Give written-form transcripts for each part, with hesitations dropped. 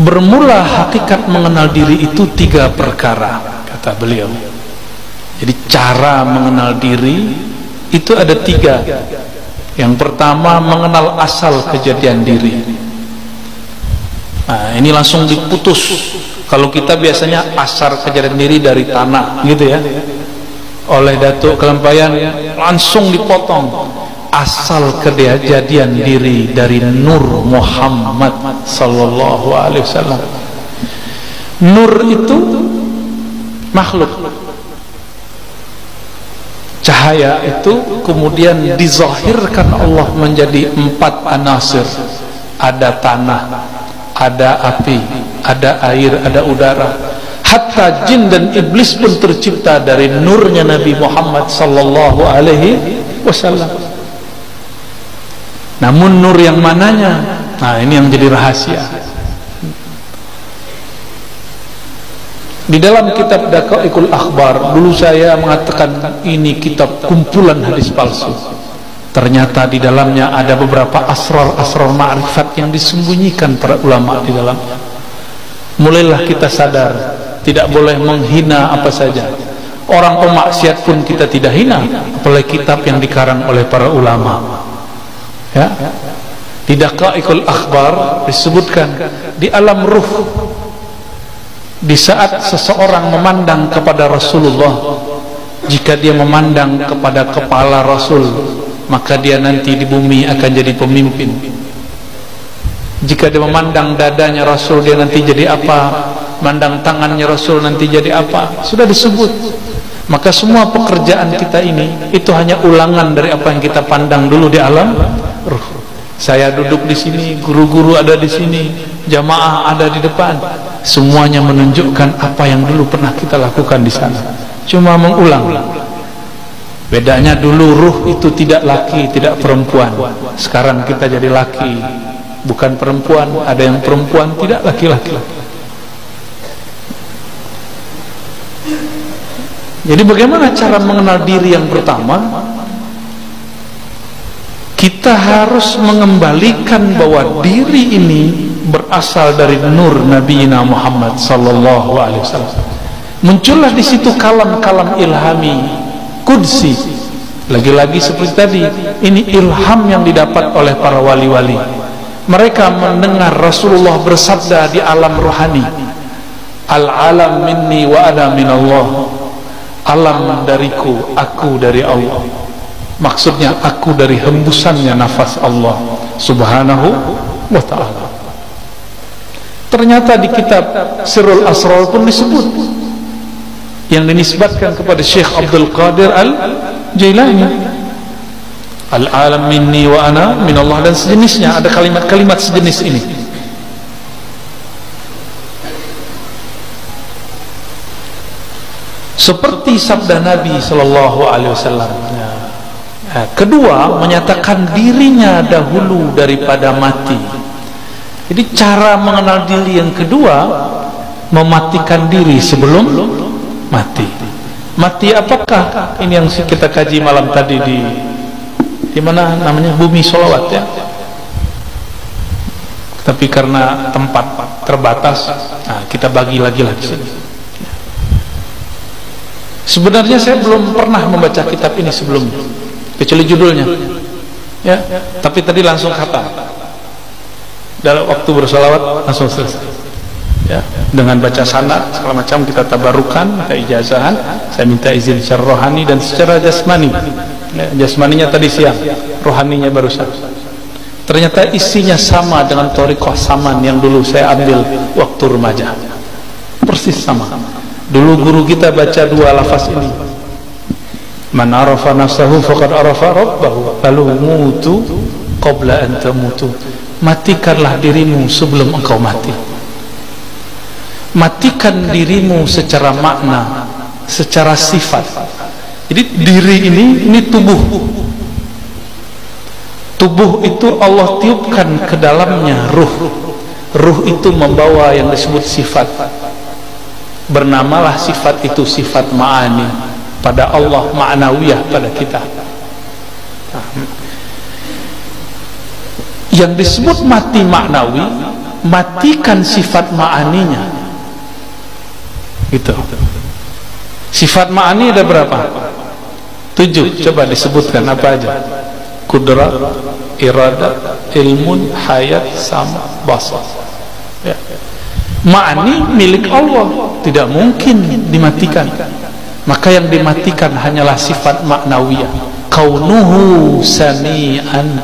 Bermula hakikat mengenal diri itu 3 perkara, kata beliau. Jadi cara mengenal diri itu ada 3. Yang pertama, mengenal asal kejadian diri. Nah, ini langsung diputus. Kalau kita biasanya asal kejadian diri dari tanah, gitu ya. Oleh Datuk Kelampayan langsung dipotong. Asal kejadian diri dari Nur Muhammad sallallahu alaihi wasallam. Nur itu makhluk. Cahaya itu kemudian dizahirkan Allah menjadi 4 anasir. Ada tanah, ada api, ada air, ada udara. Hatta jin dan iblis pun tercipta dari nurnya Nabi Muhammad sallallahu alaihi wasallam. Namun nur yang mananya? Nah, ini yang jadi rahasia. Di dalam kitab Daqaiqul Akhbar, dulu saya mengatakan ini kitab kumpulan hadis palsu. Ternyata di dalamnya ada beberapa asrar-asrar ma'rifat yang disembunyikan para ulama di dalamnya. Mulailah kita sadar, tidak boleh menghina apa saja. Orang pemaksiat pun kita tidak hina, apalagi kitab yang dikarang oleh para ulama. Ya, di Daqaiqul Akhbar disebutkan di alam ruh, di saat seseorang memandang kepada Rasulullah, jika dia memandang kepada kepala Rasul, maka dia nanti di bumi akan jadi pemimpin. Jika dia memandang dadanya Rasul, dia nanti jadi apa? Mandang tangannya Rasul, nanti jadi apa? Sudah disebut. Maka semua pekerjaan kita ini itu hanya ulangan dari apa yang kita pandang dulu di alam ruh. Saya duduk di sini, guru-guru ada di sini, jamaah ada di depan. Semuanya menunjukkan apa yang dulu pernah kita lakukan di sana. Cuma mengulang. Bedanya dulu ruh itu tidak laki, tidak perempuan. Sekarang kita jadi laki, bukan perempuan. Ada yang perempuan, tidak laki-laki. Jadi bagaimana cara mengenal diri yang pertama? Kita harus mengembalikan bahwa diri ini berasal dari nur Nabi Muhammad sallallahu alaihi wasallam. Muncullah di situ kalam-kalam ilhami qudsi. Lagi-lagi seperti tadi, ini ilham yang didapat oleh para wali-wali. Mereka mendengar Rasulullah bersabda di alam rohani, al-alam minni wa ana minallah. Alam dariku, aku dari Allah. Maksudnya aku dari hembusannya nafas Allah subhanahu wa ta'ala. Ternyata di kitab Sirrul Asrar pun disebut, yang dinisbatkan kepada Syekh Abdul Qadir Al-Jailani, al-alam minni wa ana minallah, dan sejenisnya. Ada kalimat-kalimat sejenis ini. Seperti sabda Nabi sallallahu alaihi wasallam. Kedua, menyatakan dirinya dahulu daripada mati. Jadi cara mengenal diri yang kedua, mematikan diri sebelum mati. Mati apakah? Ini yang kita kaji malam tadi di mana namanya, Bumi Sholawat ya. Tapi karena tempat terbatas, nah kita bagi lagi di sini. Sebenarnya saya belum pernah membaca kitab ini sebelumnya, kecuali judulnya ya, tapi tadi langsung khatam. Dalam waktu bersolawat langsung selesai ya, dengan baca sanad segala macam, kita tabarukan, kita ijazahan. Saya minta izin secara rohani dan secara jasmani ya, jasmaninya tadi siang, rohaninya barusan. Ternyata isinya sama dengan thariqah saman yang dulu saya ambil waktu remaja, persis sama. Dulu guru kita baca 2 lafaz ini, man arafa nafsahu faqad arafa rabbahu, lalu mutu qabla an tamutu. Matikanlah dirimu sebelum engkau mati. Matikan dirimu secara makna, secara sifat. Jadi diri ini tubuh. Tubuh itu Allah tiupkan ke dalamnya ruh. Ruh itu membawa yang disebut sifat. Bernamalah sifat itu sifat ma'ani pada Allah, ma'nawiyah pada kita. Yang disebut mati maknawi matikan sifat ma'aninya. Gitu. Sifat ma'ani ada berapa? 7. Coba disebutkan apa aja? Kudrat, iradat, ilmun, hayat, sama, basar. Ya. Ma'ani milik Allah, tidak mungkin dimatikan. Maka yang dimatikan hanyalah sifat maknawiyah. Kaunuhu sami'an,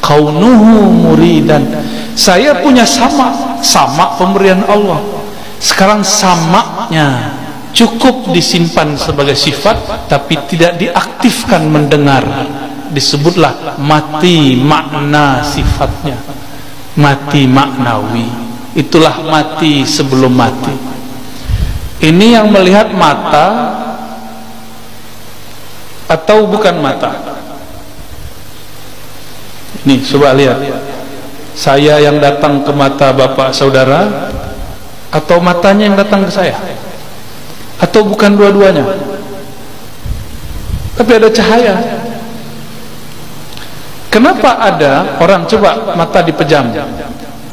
kaunuhu muridan. Saya punya sama pemberian Allah. Sekarang samaknya cukup disimpan sebagai sifat, tapi tidak diaktifkan mendengar. Disebutlah mati makna sifatnya, mati maknawi. Itulah mati sebelum mati. Ini yang melihat mata atau bukan mata? Ini coba lihat. Saya yang datang ke mata bapak saudara, atau matanya yang datang ke saya? Atau bukan dua-duanya? Tapi ada cahaya. Kenapa ada orang, coba mata dipejam,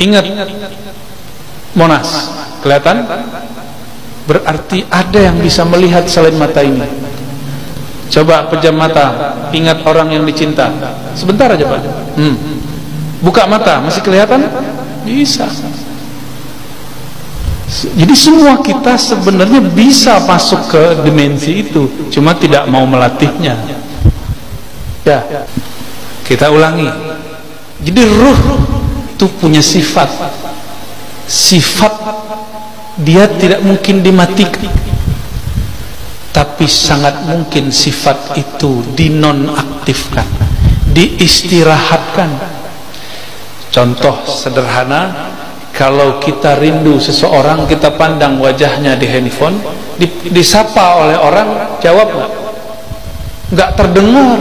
ingat Monas, kelihatan? Berarti ada yang bisa melihat selain mata ini. Coba pejam mata, ingat orang yang dicinta. Sebentar aja Pak. Buka mata, masih kelihatan? Bisa. Jadi semua kita sebenarnya bisa masuk ke dimensi itu, cuma tidak mau melatihnya. Ya, kita ulangi. Jadi ruh itu punya sifat. Sifat dia tidak mungkin dimatikan, tapi sangat mungkin sifat itu dinonaktifkan, diistirahatkan. Contoh sederhana, kalau kita rindu seseorang, kita pandang wajahnya di handphone, disapa oleh orang, jawab nggak terdengar,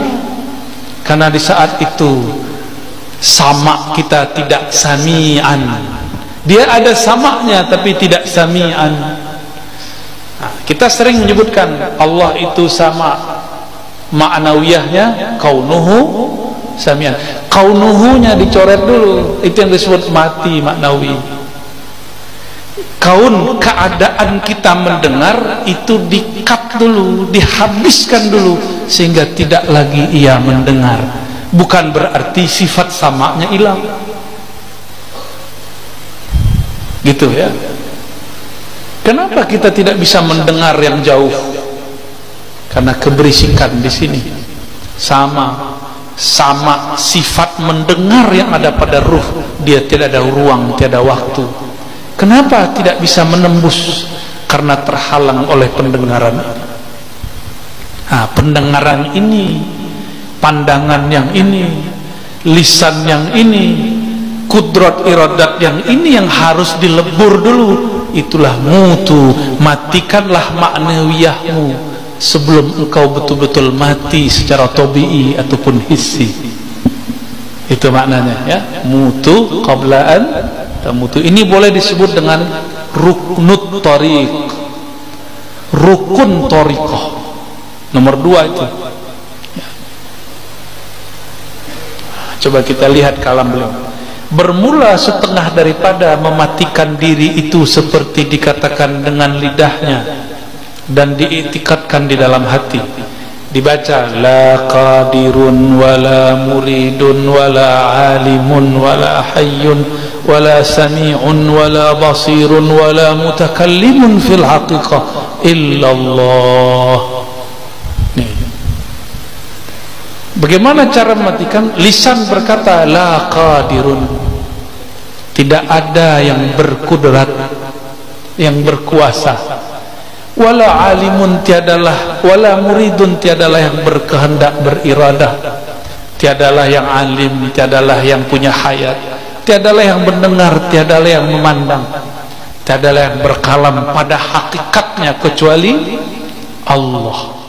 karena di saat itu sama kita tidak sami'an. Dia ada samaknya tapi tidak sami'an. Nah, kita sering menyebutkan Allah itu sama, ma'nawiyahnya kaunuhu sami'an. Kaunuhunya dicoret dulu, itu yang disebut mati maknawi. Kaun, keadaan kita mendengar itu di-cut dulu, dihabiskan dulu, sehingga tidak lagi ia mendengar. Bukan berarti sifat samanya hilang, gitu ya. Kenapa kita tidak bisa mendengar yang jauh? Karena keberisikan di sini. Sama sifat mendengar yang ada pada ruh, dia tidak ada ruang, tiada waktu. Kenapa tidak bisa menembus? Karena terhalang oleh pendengaran. Nah, pendengaran ini, pandangan yang ini, lisan yang ini, kudrat iradat yang ini yang harus dilebur dulu. Itulah mutu, matikanlah maknawiyahmu sebelum engkau betul-betul mati secara tabi'i ataupun hissi. Itu maknanya ya, mutu qablaan tamutu. Ini boleh disebut dengan ruknut thariq, rukun thariqah nomor 2 itu ya. Coba kita lihat kalam beliau. Bermula setengah daripada mematikan diri itu seperti dikatakan dengan lidahnya dan diiktikadkan di dalam hati. Dibaca la qadirun wala muridun wala alimun wala hayyun wala sami'un wala basirun wala mutakallimun fil haqiqah illallah. Bagaimana cara mematikan? Lisan berkata la qadirun, tidak ada yang berkudrat, yang berkuasa. Wala alimun, tiadalah, wala muridun, tiadalah yang berkehendak, beriradah. Tiadalah yang alim, tiadalah yang punya hayat, tiadalah yang mendengar, tiadalah yang memandang, tiadalah yang berkalam pada hakikatnya kecuali Allah.